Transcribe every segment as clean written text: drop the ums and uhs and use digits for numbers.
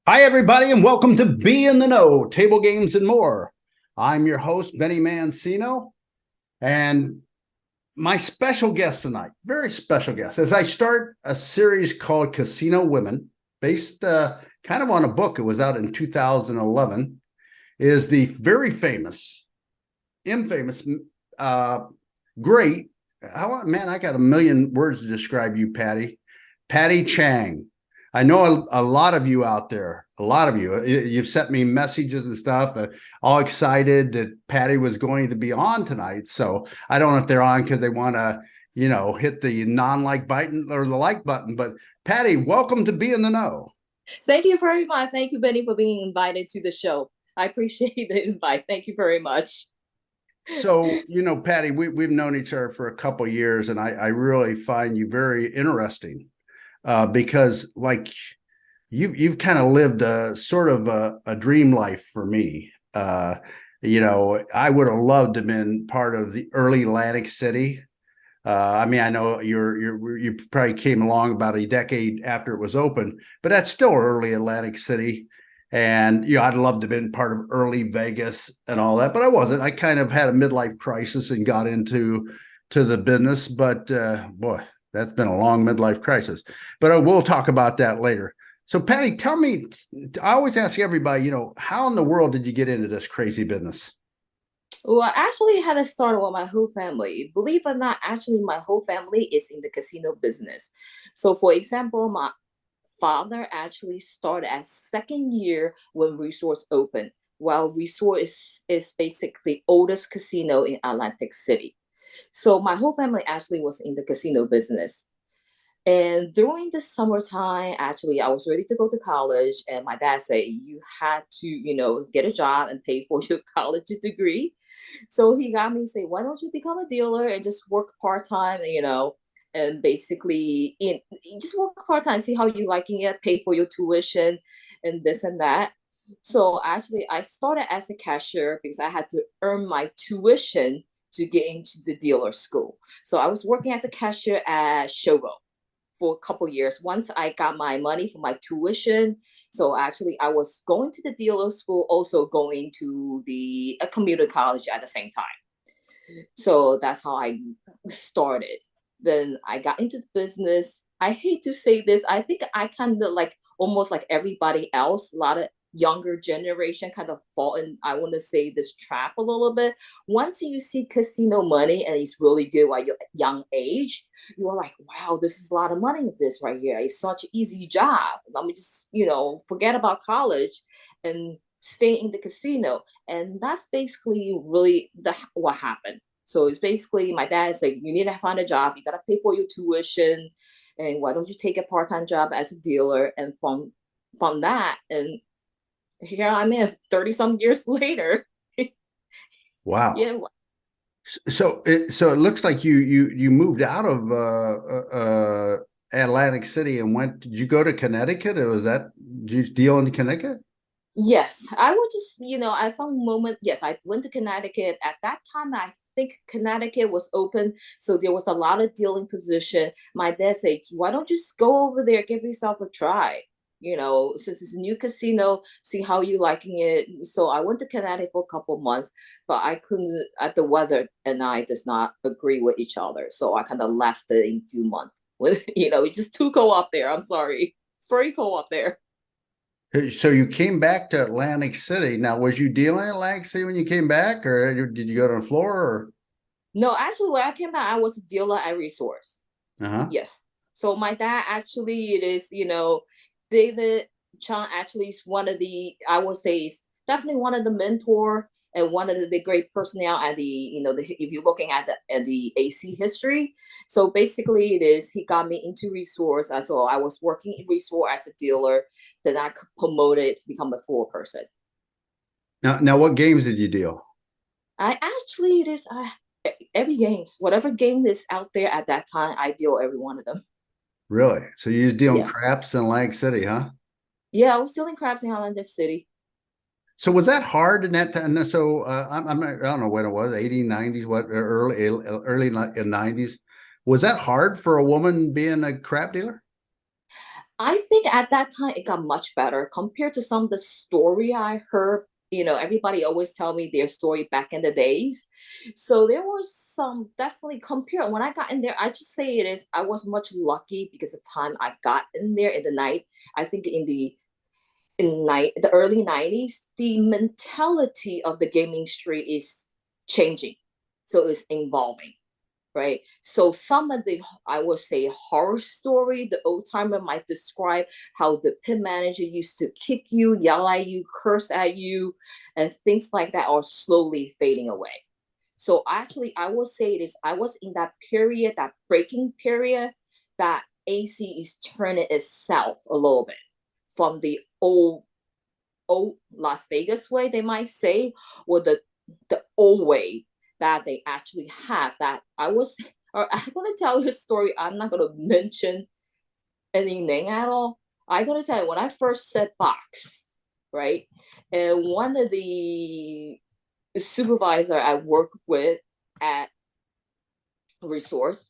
Hi, everybody, and welcome to Be in the Know, Table Games and More. I'm your host, Benny Mancino, and my special guest tonight, very special guest, as I start a series called Casino Women, based kind of on a book. It was out in 2011, is the very famous, infamous, uh, great, man, I got a million words to describe you, Patty Chang. I know a lot of you out there, a lot of you, you've sent me messages and stuff, all excited that Patty was going to be on tonight. So I don't know if they're on because they want to, hit the non-like button or the like button. But Patty, welcome to Be in the Know. Thank you very much. Thank you, Benny, for being invited to the show. I appreciate the invite. Thank you very much. So, Patty, we've known each other for a couple of years, and I really find you very interesting because, like, you've kind of lived a sort of a dream life for me. I would have loved to have been part of the early Atlantic City. I mean, I know you probably came along about a decade after it was open, but that's still early Atlantic City. And I'd love to have been part of early Vegas and all that, but I wasn't. I kind of had a midlife crisis and got into the business. But boy, that's been a long midlife crisis. But we'll talk about that later. So, Patty, tell me. I always ask everybody, how in the world did you get into this crazy business? Well, I actually had to start with my whole family. Believe it or not, actually, my whole family is in the casino business. So, for example, my father actually started at second year when Resort opened. While Resort is basically oldest casino in Atlantic City. So my whole family actually was in the casino business. And during the summertime, actually, I was ready to go to college, and my dad said, "You had to, get a job and pay for your college degree." So he got me say, "Why don't you become a dealer and just work part time, and basically just work part time, see how you liking it, pay for your tuition, and this and that." So actually, I started as a cashier because I had to earn my tuition to get into the dealer school. So I was working as a cashier at Showboat for a couple years. Once I got my money for my tuition, so actually I was going to the dealer school, also going to the a community college at the same time. So that's how I started. Then I got into the business. I hate to say this. I think I kind of like almost like everybody else, a lot of younger generation kind of fall in, I want to say, this trap a little bit. Once you see casino money and it's really good while you're young age, you're like, wow, this is a lot of money with this right here. It's such an easy job. Let me just, forget about college and stay in the casino. And that's basically really what happened. So it's basically my dad said, you need to find a job. You got to pay for your tuition. And why don't you take a part-time job as a dealer? And from that, and here I'm in 30 some years later. Wow. Yeah. So it looks like you moved out of Atlantic City and went. Did you go to Connecticut, or was that, did you deal in Connecticut? Yes, I would just, at some moment, yes, I went to Connecticut. At that time, I think Connecticut was open, so there was a lot of dealing position. My dad said, "Why don't you just go over there, give yourself a try? Since it's a new casino, see how you liking it." So I went to Connecticut for a couple months, but I couldn't. At the weather and I does not agree with each other, so I kind of left it in a few months. It's just too cold up there. I'm sorry, it's very cold up there. So you came back to Atlantic City. Now, was you dealing in Atlantic City when you came back, or did you go to the floor? Or No, actually, when I came back, I was a dealer at Resource. uh-huh. Yes. So my dad actually, it is, David Chang actually is one of the, I would say, is definitely one of the mentor and one of the great personnel at the, if you're looking at the AC history. So basically, it is he got me into Resource. So I was working in Resource as a dealer. Then I promoted to become a full person. Now, what games did you deal? I actually it is I every games, whatever game is out there at that time, I deal every one of them. Really? So you was dealing Yes. craps in Atlantic City, huh? Yeah, I was still in crabs in Holland City. So was that hard in that time? So I don't know when it was, 80s, 90s, what early 90s. Was that hard for a woman being a crap dealer? I think at that time it got much better compared to some of the story I heard. Everybody always tell me their story back in the days. So there was some definitely compared. When I got in there, I just say it is I was much lucky because the time I got in there in the night, I think in the early 90s, the mentality of the gaming street is changing. So it's evolving, right? So some of the, I would say, horror story, the old timer might describe how the pit manager used to kick you, yell at you, curse at you, and things like that are slowly fading away. So actually, I will say this: I was in that period, that breaking period, that AC is turning itself a little bit from the old Las Vegas way, they might say, or the old way that they actually have. That I was, or I'm gonna tell you a story. I'm not gonna mention any name at all. I'm gonna tell you when I first set box, right, and one of the supervisor I work with at Resource,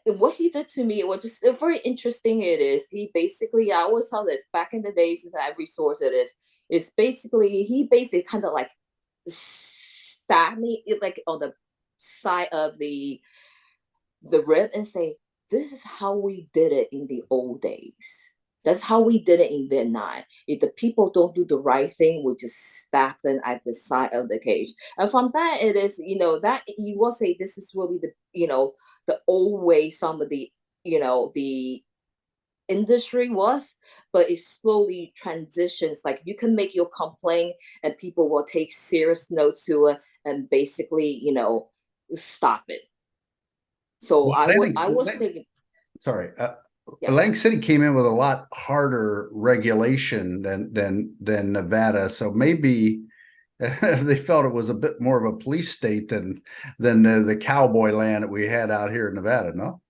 what he did to me, it was just very interesting. It is he basically, I always tell this, back in the days at Resource, is basically he basically kind of like stabbed me like on the side of the rib and say, this is how we did it in the old days. That's how we did it in Vietnam. If the people don't do the right thing, we just stab them at the side of the cage. And from that, it is, that you will say this is really the old way some of the industry was, but it slowly transitions. Like you can make your complaint and people will take serious note to it and basically, stop it. So Well, I was thinking, sorry, yes. Atlantic City came in with a lot harder regulation than Nevada, so maybe they felt it was a bit more of a police state than the cowboy land that we had out here in Nevada. No.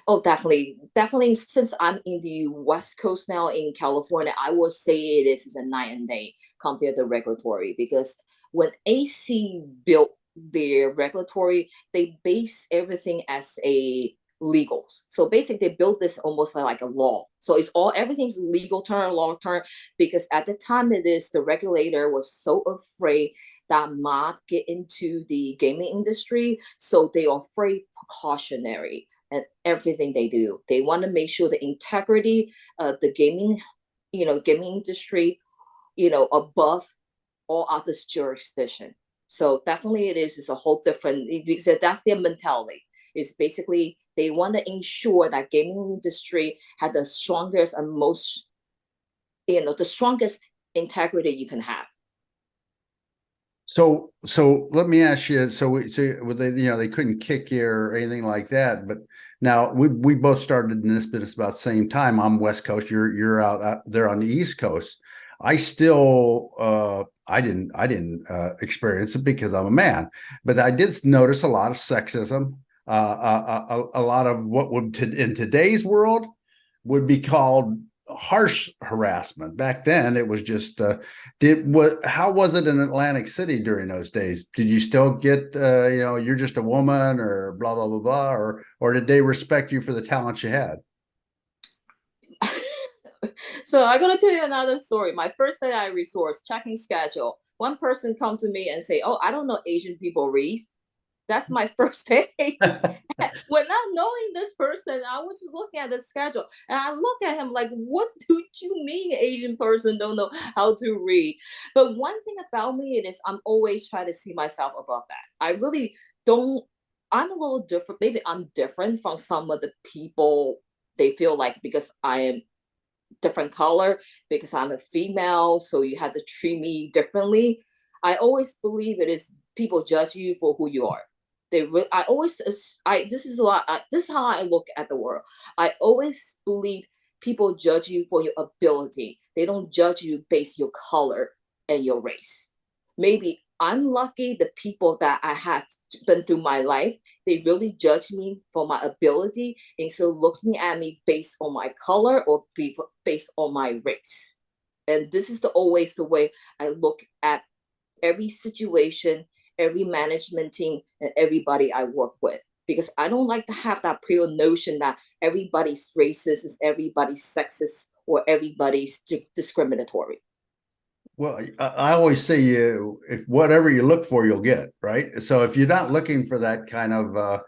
Oh, definitely, definitely. Since I'm in the West Coast now in California, I would say is a night and day compared to regulatory, because when AC built their regulatory, they base everything as a legals. So basically, they built this almost like a law. So it's all everything's legal term, law term, because at the time it is the regulator was so afraid that mob get into the gaming industry, so they are afraid precautionary and everything they do. They want to make sure the integrity of the gaming industry, above all others jurisdiction. So definitely it is. It's a whole different, because that's their mentality. It's basically they want to ensure that gaming industry had the strongest and most, the strongest integrity you can have. So let me ask you. So they, they couldn't kick you or anything like that. But now we both started in this business about the same time. I'm West Coast. You're out there on the East Coast. I still I didn't experience it because I'm a man, but I did notice a lot of sexism. A lot of what would in today's world would be called harsh harassment. Back then, it was just how was it in Atlantic City during those days? Did you still get you're just a woman or blah blah blah blah, or did they respect you for the talent you had? So I'm gonna tell you another story. My first day at Resource, checking schedule. One person come to me and say, "Oh, I don't know Asian people read." That's my first day. When not knowing this person, I was just looking at the schedule and I look at him like, what do you mean Asian person don't know how to read? But one thing about me it is I'm always trying to see myself above that. I really don't, I'm a little different. Maybe I'm different from some of the people they feel like because I am different color, because I'm a female, so you have to treat me differently. I always believe it is people judge you for who you are. I always, this is how I look at the world. I always believe people judge you for your ability. They don't judge you based your color and your race. Maybe I'm lucky the people that I have been through my life, they really judge me for my ability instead of looking at me based on my color or based on my race. And this is always the way I look at every situation, every management team, and everybody I work with. because I don't like to have that pure notion that everybody's racist, is everybody's sexist, or everybody's discriminatory. Well, I always say if whatever you look for, you'll get, right? So if you're not looking for that kind of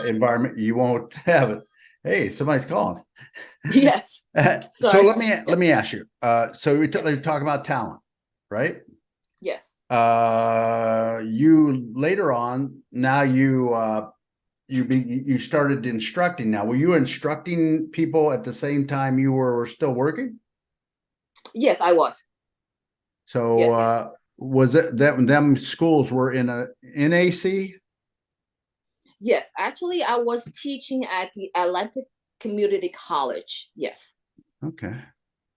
environment, you won't have it. Hey, somebody's calling. Yes. So Sorry. let me ask you. So we Yes. talk about talent, right? Yes. You later on now you started instructing. Now, were you instructing people at the same time you were still working? Yes, I was. So Yes, yes. was it that them schools were in a NAC? Yes, actually, I was teaching at the Atlantic Community College. Yes. Okay.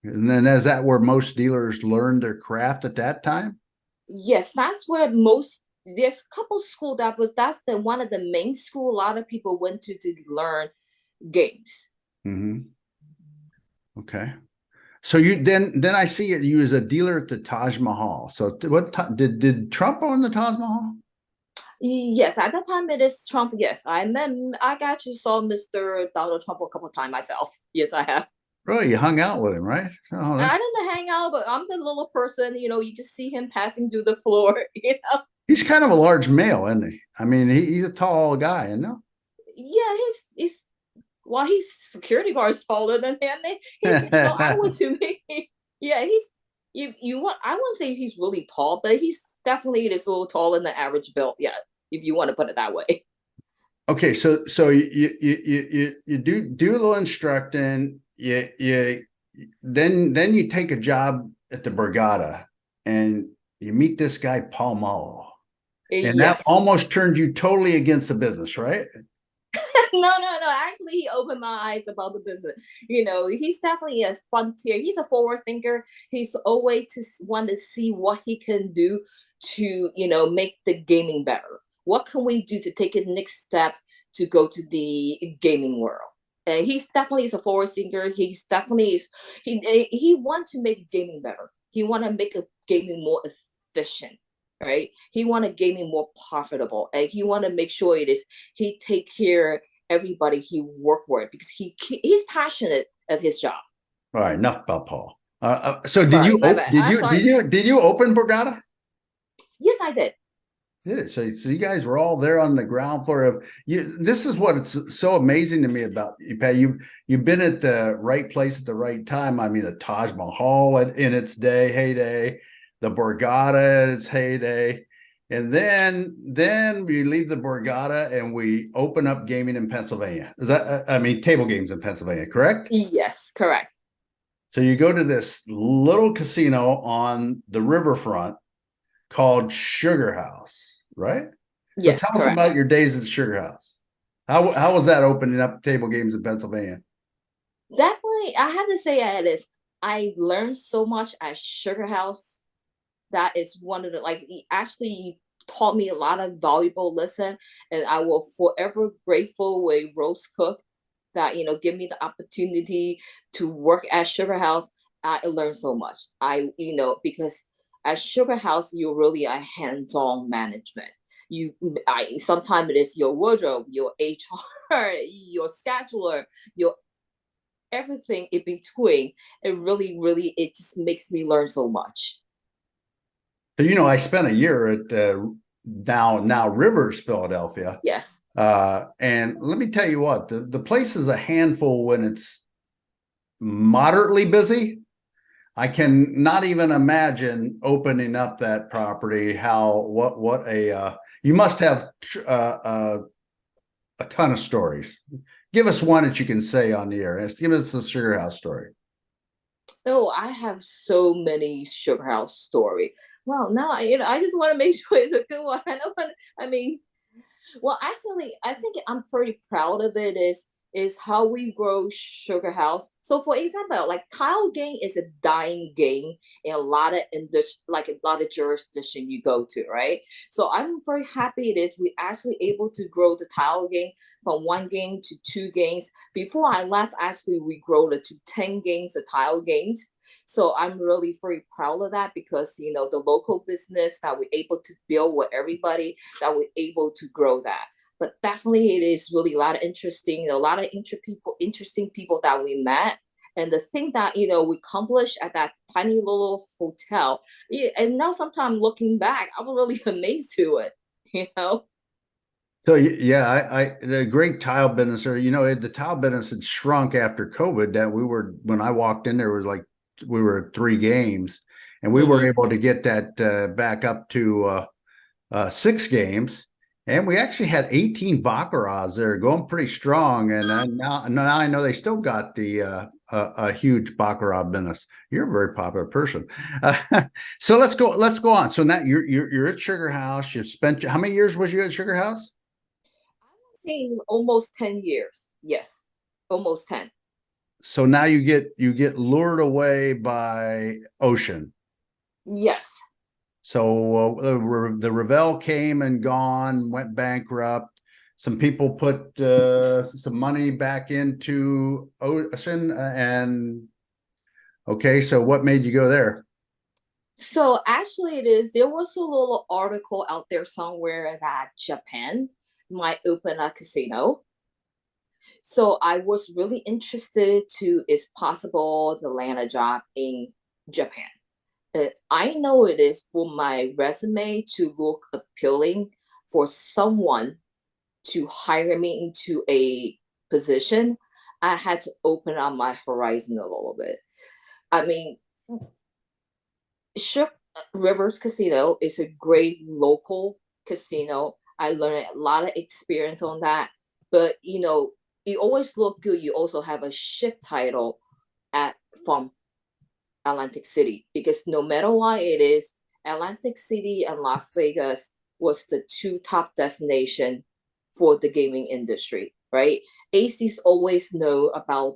And then is that where most dealers learned their craft at that time? Yes, that's where most there's a couple school that's the one of the main school a lot of people went to learn games. Mm-hmm. Okay. So you then I see it you as a dealer at the Taj Mahal. So what did Trump own the Taj Mahal? Yes, at that time it is Trump. Yes, I got to saw Mr. Donald Trump a couple times myself. Yes, I have. Really, you hung out with him, right? Oh, I that's didn't hang out, but I'm the little person, you just see him passing through the floor, he's kind of a large male, isn't he? I mean, he's a tall guy, isn't he? Yeah, he's well, he's security guards taller than him. He's adequate to me. Yeah, he's you want I wouldn't say he's really tall, but he's definitely this little taller than the average build. Yeah, if you want to put it that way. Okay, so you do a little instructing. You then you take a job at the Borgata, and you meet this guy Paul Malo, and that Yes. almost turned you totally against the business, right? No. Actually, he opened my eyes about the business. He's definitely a frontier. He's a forward thinker. He's always just want to see what he can do to, make the gaming better. What can we do to take a next step to go to the gaming world? And he's definitely is a forward thinker. He's definitely is he want to make gaming better. He want to make a gaming more efficient, right? He want to gaming more profitable, and he want to make sure it is he take care everybody he work with because he's passionate of his job. All right, enough about Paul. So Sorry, my bad. I'm sorry. did you open Borgata? Yes, I did. Did it? So you guys were all there on the ground floor of you. This is what it's so amazing to me about you, Pat. You've been at the right place at the right time. I mean, the Taj Mahal in its heyday, the Borgata at its heyday, and then we leave the Borgata and we open up gaming in Pennsylvania. Is that I mean table games in Pennsylvania, correct? Yes, correct. So you go to this little casino on the riverfront called Sugar House, right? So Yes, tell us correct. about your days at the Sugar House. How was that opening up table games in Pennsylvania? Definitely, I have to say it is. I learned so much at Sugar House. That is one of the he actually taught me a lot of valuable lesson, and I will forever grateful with Rose Cook that give me the opportunity to work at Sugar House. I learned so much. Because at Sugar House you're really a hands-on management. I sometimes it is your wardrobe, your HR, your scheduler, your everything in between. It really, really, it just makes me learn so much. So I spent a year at now Rivers, Philadelphia, Yes. and let me tell you what the place is a handful when it's moderately busy. I can not even imagine opening up that property. How what a you must have a ton of stories. Give us one that you can say on the air. Give us the Sugar House story. Oh, I have so many Sugar House story. Well, now I just want to make sure it's a good one. I don't want. I mean, well, actually, I think I'm pretty proud of it. Is how we grow Sugar House. So, for example, like tile game is a dying game in a lot of a lot of jurisdiction you go to, right? So I'm very happy it is we actually able to grow the tile game from one game to two games. Before I left, actually we grow it to 10 games, the tile games. So I'm really very proud of that because the local business that we're able to build with everybody that we're able to grow that. but definitely it is really a lot of a lot of interesting people that we met. And the thing that we accomplished at that tiny little hotel, and now sometimes looking back, I'm really amazed to it. You know. So yeah, the great tile business, or the tile business had shrunk after COVID. That when I walked in, there was like we were at 3 games, and we were Mm-hmm. able to get that back up to 6 games, and we actually had 18 baccaras there, going pretty strong. And now I know they still got a huge baccarat business. You're a very popular person. So let's go on. So now you're at Sugar House. You spent how many years was you at Sugar House? I'm saying almost 10 years. Yes, almost 10. So now you get lured away by Ocean. Yes. So the Revell came and gone, went bankrupt. Some people put some money back into Ocean, and okay. So what made you go there? So actually, it is. There was a little article out there somewhere that Japan might open a casino. So I was really interested to, is possible to land a job in Japan. I know it is for my resume to look appealing for someone to hire me into a position. I had to open up my horizon a little bit. I mean, Ship Rivers Casino is a great local casino. I learned a lot of experience on that. But you always look good. You also have a ship title at from Atlantic City, because no matter what it is, Atlantic City and Las Vegas was the two top destination for the gaming industry, right? ACs always know about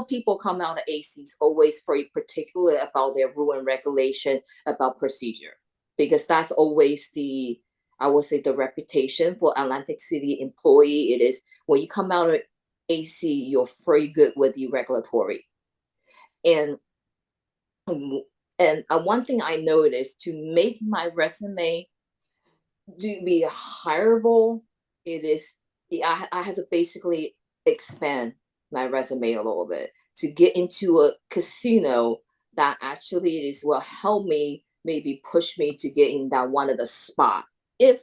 people come out of ACs always very particular about their rule and regulation, about procedure, because that's always I would say, the reputation for Atlantic City employee. It is when you come out of AC, you're very good with the regulatory. And one thing I noticed to make my resume to be hireable, it is I had to basically expand my resume a little bit to get into a casino that actually it is will help me, maybe push me to get in that one of the spot if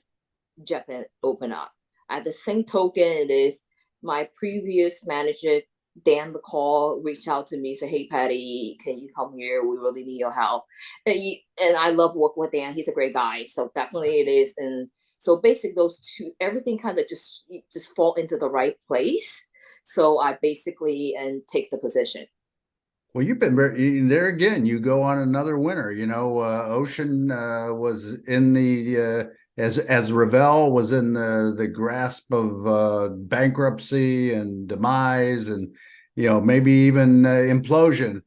Japan open up. At the same token, it is my previous manager Dan McCall reached out to me, said, "Hey Patty, can you come here? We really need your help." And I love working with Dan. He's a great guy, so definitely it is. And so basically, those two, everything kind of just fall into the right place. So I basically and take the position. Well, you've been there again. You go on another winner. Ocean was in the as Revell was in the grasp of bankruptcy and demise, and maybe even implosion.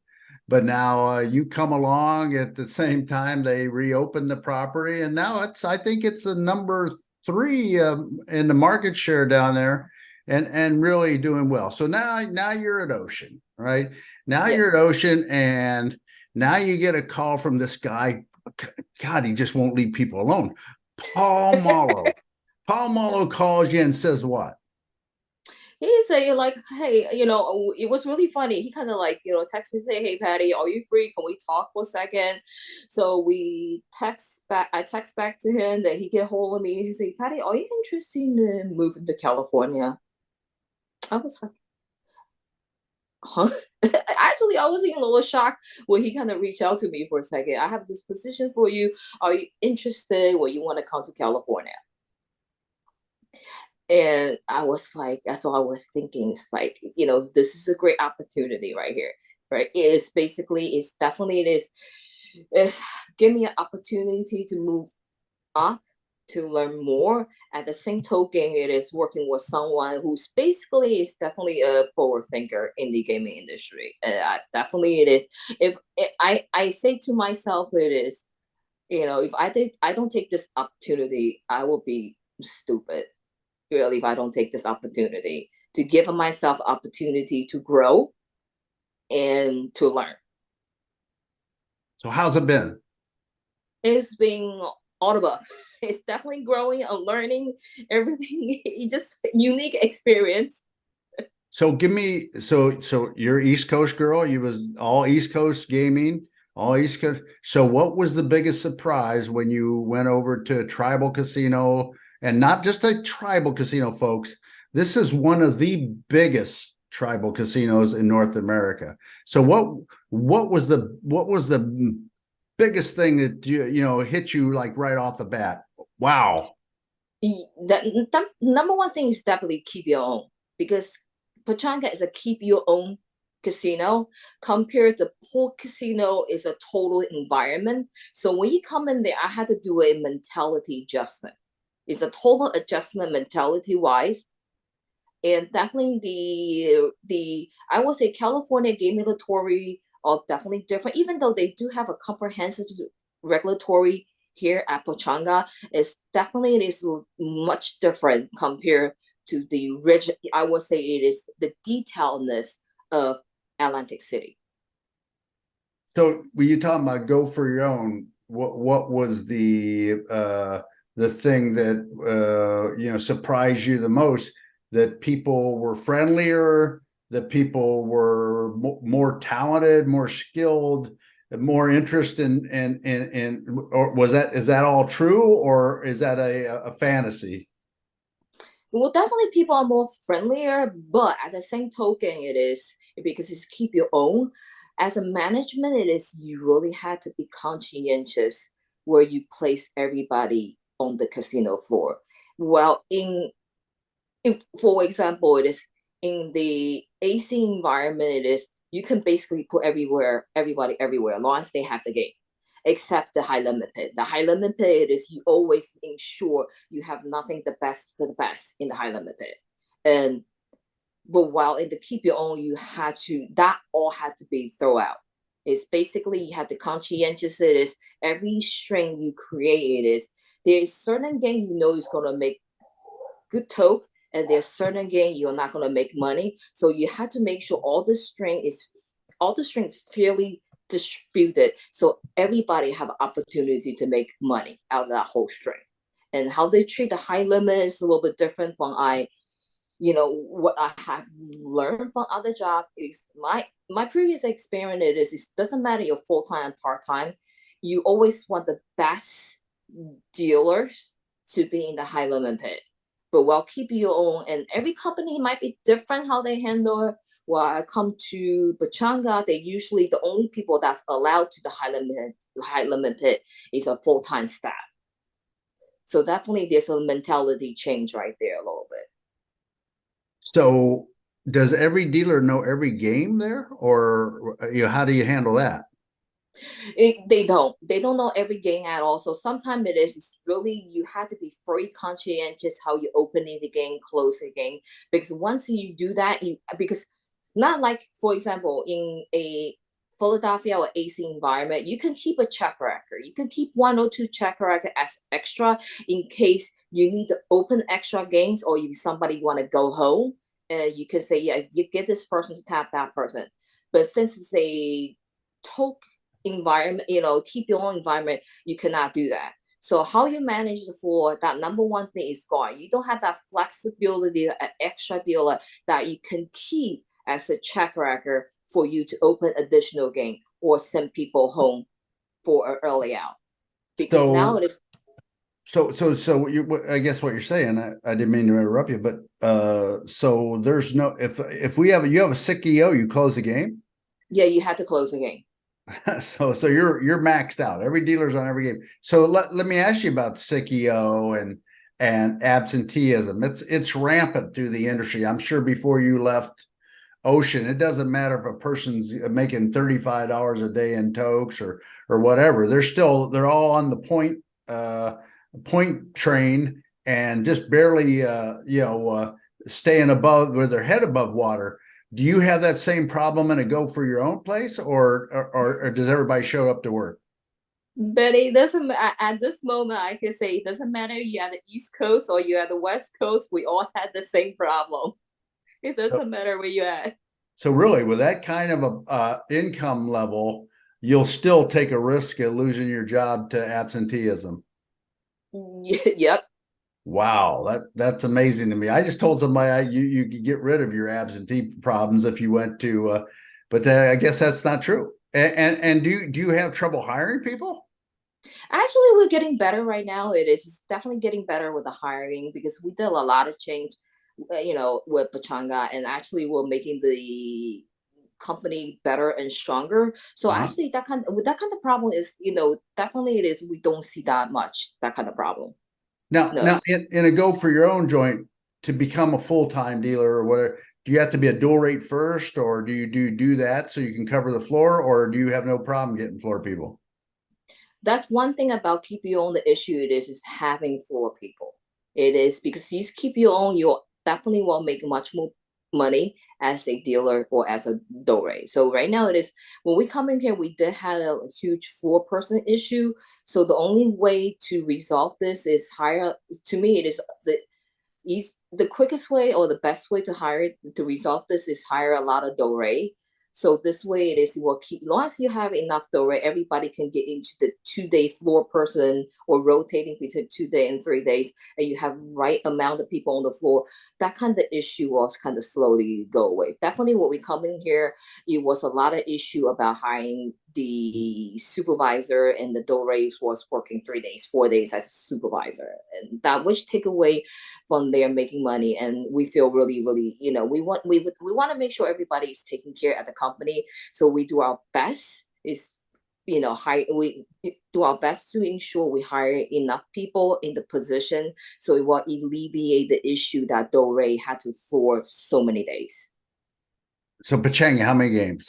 But now you come along at the same time they reopen the property, and now I think it's the number 3 in the market share down there, and really doing well. So now you're at Ocean, right? Now you're Yes. at Ocean, and now you get a call from this guy. God, he just won't leave people alone. Paul Mallow. Paul Mallow calls you and says what? He said, like, hey, it was really funny. He kind of like, text me, say, hey, Patty, are you free? Can we talk for a second? So we text back. I text back to him that he get hold of me. He said, Patty, are you interested in moving to California? I was like, huh? Actually, I was even a little shocked when he kind of reached out to me for a second. I have this position for you. Are you interested? Well, you want to come to California? And I was like, that's all I was thinking. It's like, this is a great opportunity right here, right? It's definitely, it's give me an opportunity to move up, to learn more. At the same token, it is working with someone who's basically is definitely a forward thinker in the gaming industry. Definitely it is. If I say to myself, it is, if I don't take this opportunity, I will be stupid, really, if I don't take this opportunity to give myself opportunity to grow and to learn. So how's it been? It's been all above. It's definitely growing and learning everything. It's just unique experience. So give me so you're East Coast girl. You was all East Coast gaming, all East Coast. So what was the biggest surprise when you went over to a tribal casino, and not just a tribal casino, folks? This is one of the biggest tribal casinos in North America. So what was the biggest thing that hit you like right off the bat? Wow. The number one thing is definitely keep your own, because Pechanga is a keep your own casino compared to pool casino is a total environment. So when you come in there, I had to do a mentality adjustment. It's a total adjustment mentality wise. And definitely the I would say California game regulatory are definitely different, even though they do have a comprehensive regulatory here at Pechanga. It's definitely, it is much different compared to the rigid. I would say it is the detailedness of Atlantic City. So when you talking about go for your own, what was the thing that surprised you the most? That people were friendlier, that people were more talented, more skilled, more interest or is that all true, or is that a fantasy? Well, definitely people are more friendlier, but at the same token, it is because it's keep your own. As a management, it is you really had to be conscientious where you place everybody on the casino floor. Well, in for example, it is in the AC environment, it is you can basically put everybody everywhere, as long as they have the game, except the high limit pit. The high limit pit is you always ensure you have nothing the best to the best in the high limit pit. And but while in the keep your own, you had to that all had to be thrown out. It's basically you had to conscientious it is every string you create it is there is certain game is gonna make good toke, and there's certain game you're not going to make money. So you had to make sure all the strings fairly distributed, so everybody have an opportunity to make money out of that whole string. And how they treat the high limit is a little bit different from what I have learned from other jobs. Is my previous experience is it doesn't matter your full-time and part-time, you always want the best dealers to be in the high limit pit, but while keeping your own. And every company might be different how they handle it. When I come to Pechanga, they usually the only people that's allowed to the high limit pit is a full-time staff. So definitely there's a mentality change right there a little bit. So does every dealer know every game there, or how do you handle that? They don't know every game at all. So sometimes it's really you have to be very conscientious how you opening the game, close the game, because once you do that, because not like for example in a Philadelphia or AC environment, you can keep a check record. You can keep one or two check record as extra in case you need to open extra games, or if somebody want to go home, and you can say, yeah, you get this person to tap that person. But since it's a talk environment, keep your own environment, you cannot do that. So how you manage for that number one thing is gone. You don't have that flexibility, an extra dealer that you can keep as a check record for you to open additional game or send people home for an early out. Because now So it is. I guess what you're saying, I didn't mean to interrupt you, but so there's no, if you have a sick EO, you close the game. Yeah, you had to close the game. So you're maxed out. Every dealer's on every game. So let me ask you about sick EO and absenteeism. It's rampant through the industry. I'm sure before you left Ocean, it doesn't matter if a person's making $35 a day in tokes or whatever. They're all on the point train and just barely staying above with their head above water. Do you have that same problem and go for your own place, or does everybody show up to work? But it doesn't at this moment. I can say it doesn't matter you at the East Coast or you at the West Coast. We all had the same problem. It doesn't matter where you at. So really, with that kind of a income level, you'll still take a risk of losing your job to absenteeism. Yep. Wow, that's amazing to me. I just told somebody you could get rid of your absentee problems if you went to, but I guess that's not true. And do you have trouble hiring people? Actually, we're getting better right now. It is definitely getting better with the hiring because we did a lot of change, with Pechanga, and actually we're making the company better and stronger. So Uh-huh. actually, that kind of problem is, definitely it is. We don't see that much that kind of problem. Now, No. in a go for your own joint to become a full time dealer or whatever, do you have to be a dual rate first, or do you do that so you can cover the floor, or do you have no problem getting floor people? That's one thing about keep your own. The issue it is having floor people. It is because you keep your own, you definitely will make much more money as a dealer or as a dore. So right now it is when we come in here, we did have a huge floor person issue. So the only way to resolve this is hire. To me, it is the quickest way or the best way to hire to resolve this is hire a lot of dore. So this way it is will keep as long as you have enough dore, everybody can get into the 2 day floor person or rotating between 2 day and 3 days, and you have right amount of people on the floor. That kind of issue was kind of slowly go away. Definitely what we come in here, it was a lot of issue about hiring the supervisor, and the dores was working 3 days, 4 days as a supervisor, and that which take away from there making money. And we feel really really, we want to make sure everybody is taken care at the company. So we do our best is, we do our best to ensure we hire enough people in the position so it will alleviate the issue that dore had to for so many days. So Pechanga, how many games?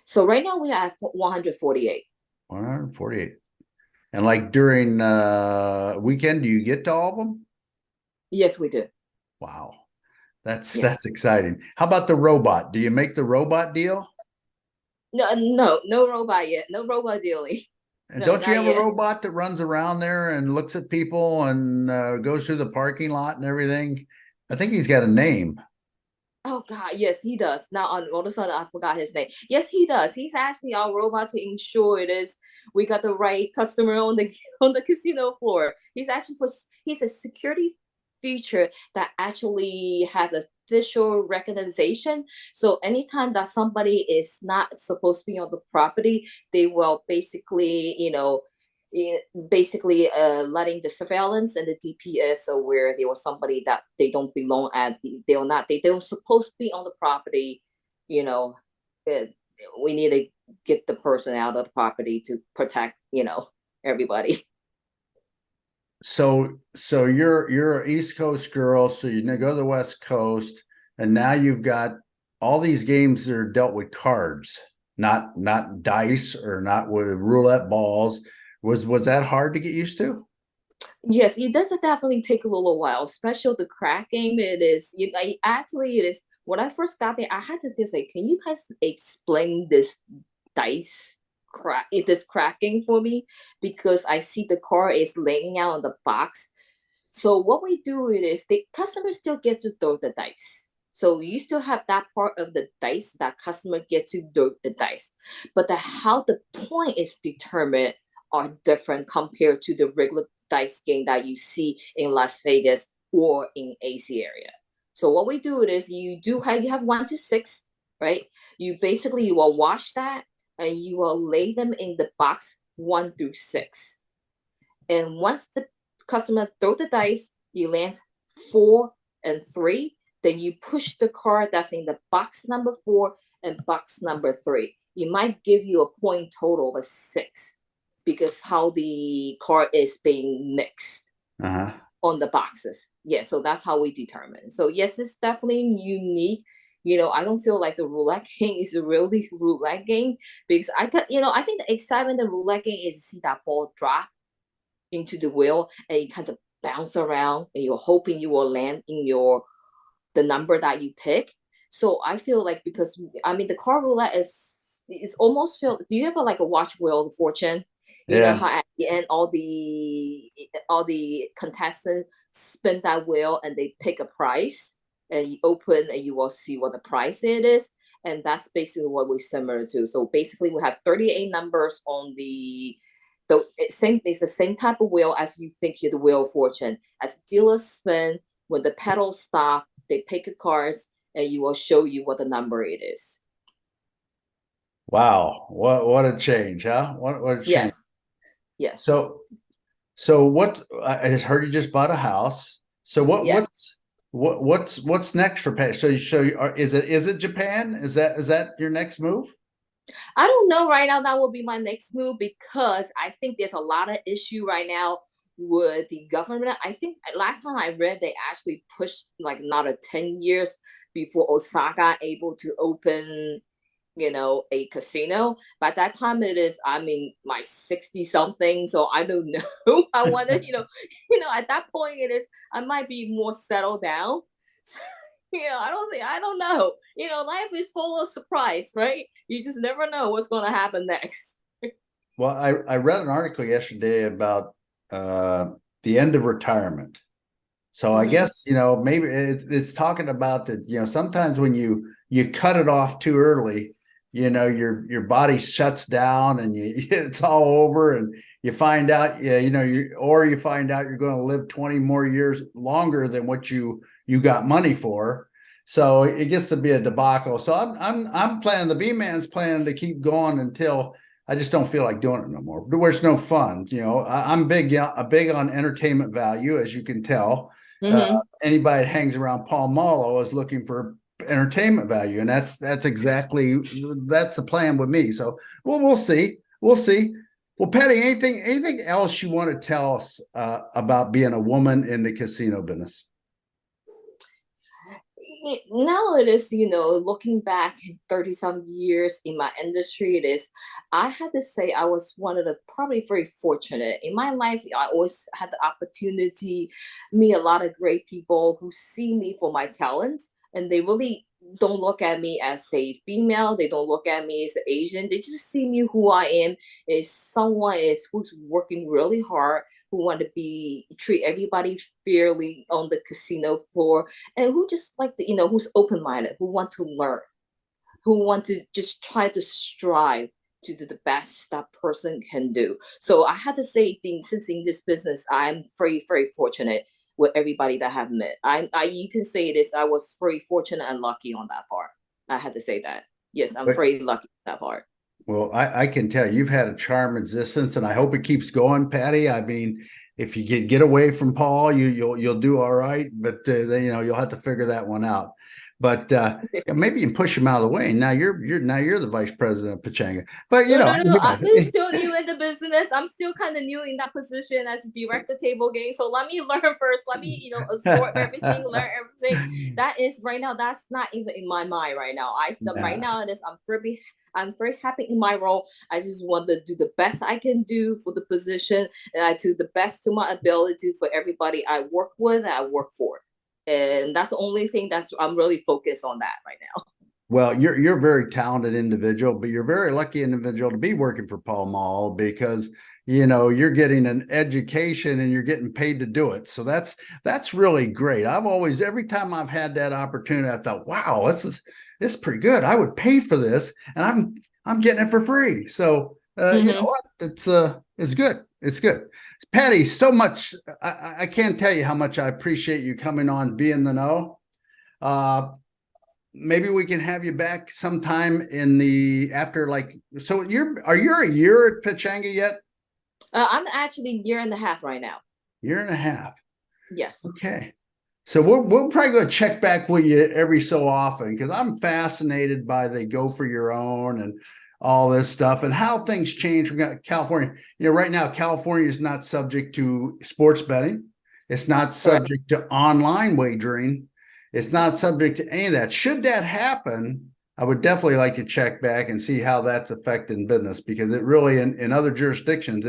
So right now we are at 148. 148. And like during weekend, do you get to all of them? Yes, we do. Wow. That's Yes. that's exciting. How about the robot? Do you make the robot deal? No, no, no robot yet. No robot dealing. And No, don't you not have a yet. robot that runs around there and looks at people and goes through the parking lot and everything? I think he's got a name. Oh God, yes, he does. Now on all of a sudden I forgot his name. Yes, he does. He's actually our robot to ensure it is we got the right customer on the on the casino floor. He's a security feature that actually have official recognition. So anytime that somebody is not supposed to be on the property, they will basically, basically letting the surveillance and the DPS so where there was somebody that they don't belong at, they don't supposed to be on the property, you know, uh, we need to get the person out of the property to protect, everybody. So you're an East Coast girl, so you go to the West Coast, and now you've got all these games that are dealt with cards, not dice or not with roulette balls. Was that hard to get used to? Yes, it does definitely take a little while, especially the crack game. It is, actually, it is. When I first got there, I had to just say, "Can you guys explain this dice this cracking for me?" Because I see the card is laying out on the box. So what we do it is the customer still gets to throw the dice. So you still have that part of the dice that customer gets to throw the dice, but how the point is determined are different compared to the regular dice game that you see in Las Vegas or in AC area. So what we do is you have 1 to 6, right? You will wash that and you will lay them in the box 1 through 6. And once the customer throw the dice, you land 4 and 3. Then you push the card that's in the box number 4 and box number 3. It might give you a point total of 6 because how the card is being mixed Uh-huh. on the boxes. Yeah, so that's how we determine. So yes, it's definitely unique. I don't feel like the roulette game is a really roulette game because I think the excitement of roulette game is to see that ball drop into the wheel and you kind of bounce around and you're hoping you will land in the number that you pick. So I feel like because I mean the car roulette is almost feel. Do you ever like a watch Wheel of Fortune? You know Yeah. how at the end all the contestants spin that wheel and they pick a price and you open and you will see what the price it is. And that's basically what we similar to. So basically we have 38 numbers on the So it's the same type of wheel as you think you're the wheel of fortune. As dealers spin, when the pedals stop, they pick a card and you will show you what the number it is. Wow, what a change, huh? What a change. Yes, yes, So what? I just heard you just bought a house. So yes. what's next for Patty? Is it Japan? Is that your next move? I don't know right now. That will be my next move because I think there's a lot of issue right now with the government. I think last time I read, they actually pushed like another 10 years before Osaka able to open, a casino. By that time it is, I mean, my 60 something. So I don't know. I want to, at that point it is, I might be more settled down. I don't know. Life is full of surprise, right? You just never know what's going to happen next. Well, I read an article yesterday about the end of retirement. So I Mm-hmm. guess maybe it's talking about that. Sometimes when you cut it off too early, your body shuts down and it's all over, and you find out you find out you're going to live 20 more years longer than what you got money for. So it gets to be a debacle. So I'm planning, the B man's planning to keep going until I just don't feel like doing it no more. Where it's no fun. I'm big on entertainment value, as you can tell. Mm-hmm. Anybody that hangs around Paul Malo is looking for entertainment value, and that's the plan with me. So we'll see. We'll see. Well, Patty, anything else you want to tell us about being a woman in the casino business? Now it is, looking back 30 some years in my industry, I had to say I was one of the probably very fortunate in my life. I always had the opportunity meet a lot of great people who see me for my talent, and they really don't look at me as a female. They don't look at me as an Asian. They just see me who I am, is someone who's working really hard, who want to be treat everybody fairly on the casino floor, and who just like who's open-minded, who want to learn, who want to just try to strive to do the best that person can do. So I had to say, since in this business, I'm very, very fortunate with everybody that I have met. You can say this, I was very fortunate and lucky on that part. I had to say that. Yes, I'm But very lucky on that part. Well, I can tell you've had a charm existence, and I hope it keeps going, Patty. I mean, if you get away from Paul, you'll do all right, but then you'll have to figure that one out. But maybe you can push him out of the way. Now you're the vice president of Pechanga. But No, no, no. I'm still new in the business. I'm still kind of new in that position as a director table game. So let me learn first. Let me, absorb everything, learn everything. That is right now. That's not even in my mind right now. Right Nah. now it is. I'm very happy in my role. I just want to do the best I can do for the position, and I do the best to my ability for everybody I work with and I work for. And that's the only thing I'm really focused on that right now. Well, you're a very talented individual, but you're a very lucky individual to be working for Paul Mall, because you're getting an education and you're getting paid to do it. So that's really great. Every time I've had that opportunity, I thought, wow, this is pretty good. I would pay for this, and I'm getting it for free. So you know Mm-hmm. what? It's good. It's good. Patty, so much. I can't tell you how much I appreciate you coming on Be in the Know. Uh, Maybe we can have you back sometime in the after, like, so are you a year at Pechanga yet? I'm actually a year and a half right now. Year and a half. Yes. Okay. So we'll probably go check back with you every so often, because I'm fascinated by the go for your own and all this stuff and how things change. We got California. Right now California is not subject to sports betting. It's not Correct. subject to online wagering. It's not subject to any of that. Should that happen, I would definitely like to check back and see how that's affecting business, because it really, in other jurisdictions,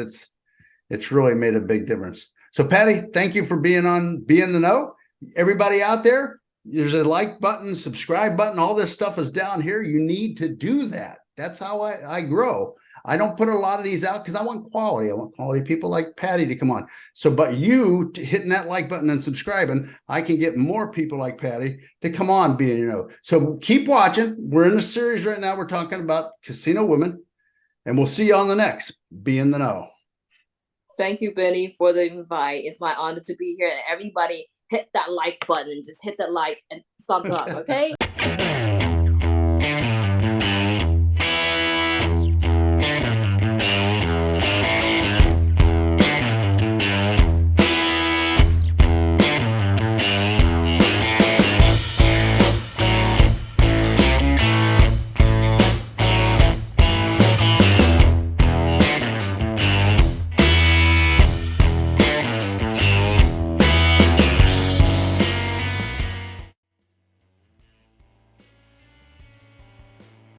it's really made a big difference. So Patty, thank you for being on Be in the Know. Everybody out there, there's a like button, subscribe button. All this stuff is down here. You need to do that. That's how I grow. I don't put a lot of these out because I want quality. I want quality people like Patty to come on. So, but you hitting that like button and subscribing, I can get more people like Patty to come on Be in the Know. So keep watching. We're in a series right now. We're talking about casino women, and we'll see you on the next Be in the Know. Thank you, Benny, for the invite. It's my honor to be here. And everybody hit that like button. Just hit that like and thumbs up, okay?